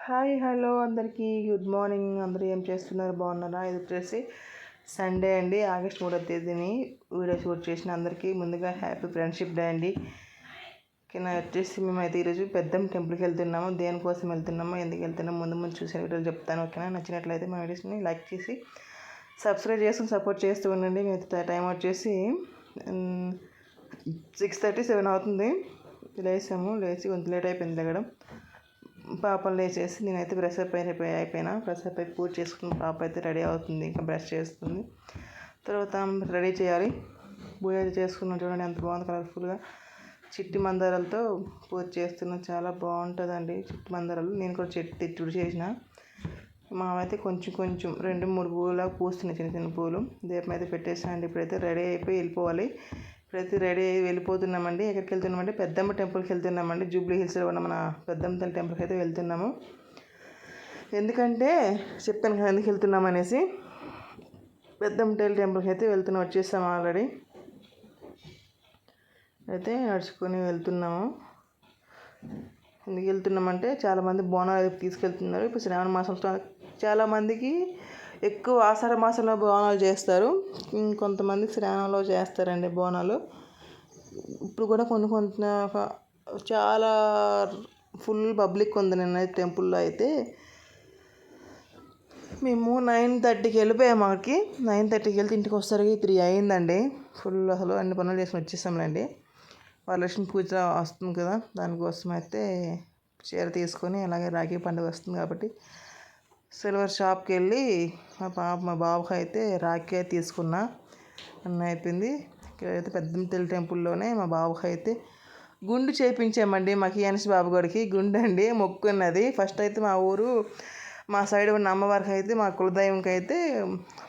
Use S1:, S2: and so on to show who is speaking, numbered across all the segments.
S1: Hi hello అందరికీ good morning. అందరూ ఏం చేస్తున్నారు, బాగున్నారా? ఇది వచ్చేసి సండే అండి, ఆగస్ట్ 3వ తేదీని వీడియో షూట్ చేసిన అందరికీ ముందుగా హ్యాపీ ఫ్రెండ్షిప్ డే అండి. ఓకేనా, వచ్చేసి మేమైతే ఈరోజు పెద్దమ్మ టెంపుల్కి వెళ్తున్నాము. దేనికోసం వెళ్తున్నామో, ఎందుకు వెళ్తున్నామో ముందు ముందు చూసిన వీడియోలు చెప్తాను. ఓకేనా, నచ్చినట్లయితే మా వీడియోస్ని లైక్ చేసి సబ్స్క్రైబ్ చేసుకుని సపోర్ట్ చేస్తూ ఉండండి. టైం వచ్చేసి 6:37 అవుతుంది. లేచి కొంచెం లేట్ అయిపోయింది లేగడం. పాపలు లేచేసి నేనైతే బ్రష్ అప్ అయిపోయినా. బ్రష్ అప్ అయి పూజ చేసుకుని పాప అయితే రెడీ అవుతుంది, ఇంకా బ్రష్ చేస్తుంది. తర్వాత రెడీ చేయాలి. పూజ చేసుకున్నాం చూడండి, ఎంత బాగుంది కలర్ఫుల్గా. చిట్టి మందారాలతో పూజ చేస్తున్నాం, చాలా బాగుంటుందండి చిట్టి మందారాలు. నేను కూడా చెట్టు చేసిన. మామైతే కొంచెం 2-3 పూలులా పూస్తున్నాయి, చిన్న చిన్న పూలు. దీపం అయితే పెట్టేసానండి. ఇప్పుడైతే రెడీ అయిపోయి వెళ్ళిపోవాలి. ఇప్పుడైతే రెడీ అయ్యి వెళ్ళిపోతున్నామండి. ఎక్కడికి వెళ్తున్నామంటే పెద్దమ్మ టెంపుల్కి వెళ్తున్నామండి. జూబ్లీ హిల్స్లో ఉన్న మన పెద్దమ్మ తల్లి టెంపుల్కి అయితే వెళ్తున్నాము. ఎందుకంటే చెప్పాను కదా ఎందుకు వెళ్తున్నాం అనేసి. పెద్దమ్మ తల్లి టెంపుల్కి అయితే వచ్చేసాము ఆల్రెడీ. అయితే నడుచుకొని వెళ్తున్నాము. ఎందుకు వెళ్తున్నామంటే చాలామంది బోనాలు తీసుకెళ్తున్నారు. ఇప్పుడు శ్రావణ మాసం చాలామందికి ఎక్కువ ఆషాఢ మాసంలో బోనాలు చేస్తారు, ఇంకొంతమంది శ్రావణంలో చేస్తారండి బోనాలు. ఇప్పుడు కూడా కొన్ని చాలా ఫుల్ పబ్లిక్ ఉంది. నిన్న టెంపుల్లో అయితే మేము 9:30కి వెళ్ళిపోయాము. అక్కడికి 9:30కి వెళ్తే ఇంటికి వచ్చేసరికి 3 అయిందండి. ఫుల్ అసలు అన్ని పనులు చేసుకుని వచ్చేసాంలేండి. వరలక్ష్మి పూజ వస్తుంది కదా, దానికోసం అయితే చీర తీసుకొని, అలాగే రాఖీ పండుగ వస్తుంది కాబట్టి సిల్వర్ షాప్కి వెళ్ళి మా బాబుకి అయితే రాఖీ తీసుకున్నా. అన్న అయిపోయింది. ఇక్కడైతే పెద్దమ్మ తల్లి టెంపుల్లోనే మా బాబుకి అయితే గుండు చేయించామండి. మా కియానిస్ బాబు గడికి గుండు అండి, మొక్కున్నది. ఫస్ట్ అయితే మా సైడ్ ఉన్న అమ్మవారికి అయితే, మా కులదైవంకి అయితే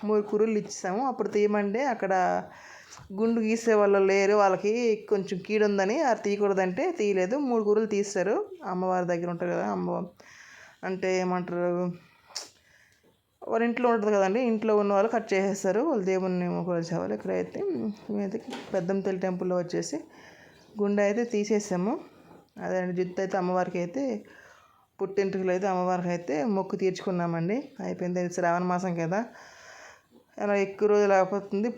S1: 3 కురులు ఇచ్చాము. అప్పుడు తీయమంటే అక్కడ గుండు గీసే వాళ్ళు లేరు, వాళ్ళకి కొంచెం కీడుందని అది తీయకూడదంటే తీయలేదు. 3 కురులు తీస్తారు. అమ్మవారి దగ్గర ఉంటారు కదా, అంటే ఏమంటారు, వాళ్ళ ఇంట్లో ఉంటుంది కదండి, ఇంట్లో ఉన్న వాళ్ళు కట్ చేసేస్తారు, వాళ్ళు దేవుణ్ణి కొలిచేవాళ్ళు. ఇక్కడైతే మేమైతే పెద్దమ్మ తల్లి టెంపుల్లో వచ్చేసి గుండె అయితే తీసేసాము. అదే అండి, జుత్తు అయితే అమ్మవారికి అయితే, పుట్టింటికలు అయితే అమ్మవారికి అయితే మొక్కు తీర్చుకున్నామండి. అయిపోయింది. శ్రావణ మాసం కదా, అలా ఎక్కువ రోజులు అయిపోతుంది.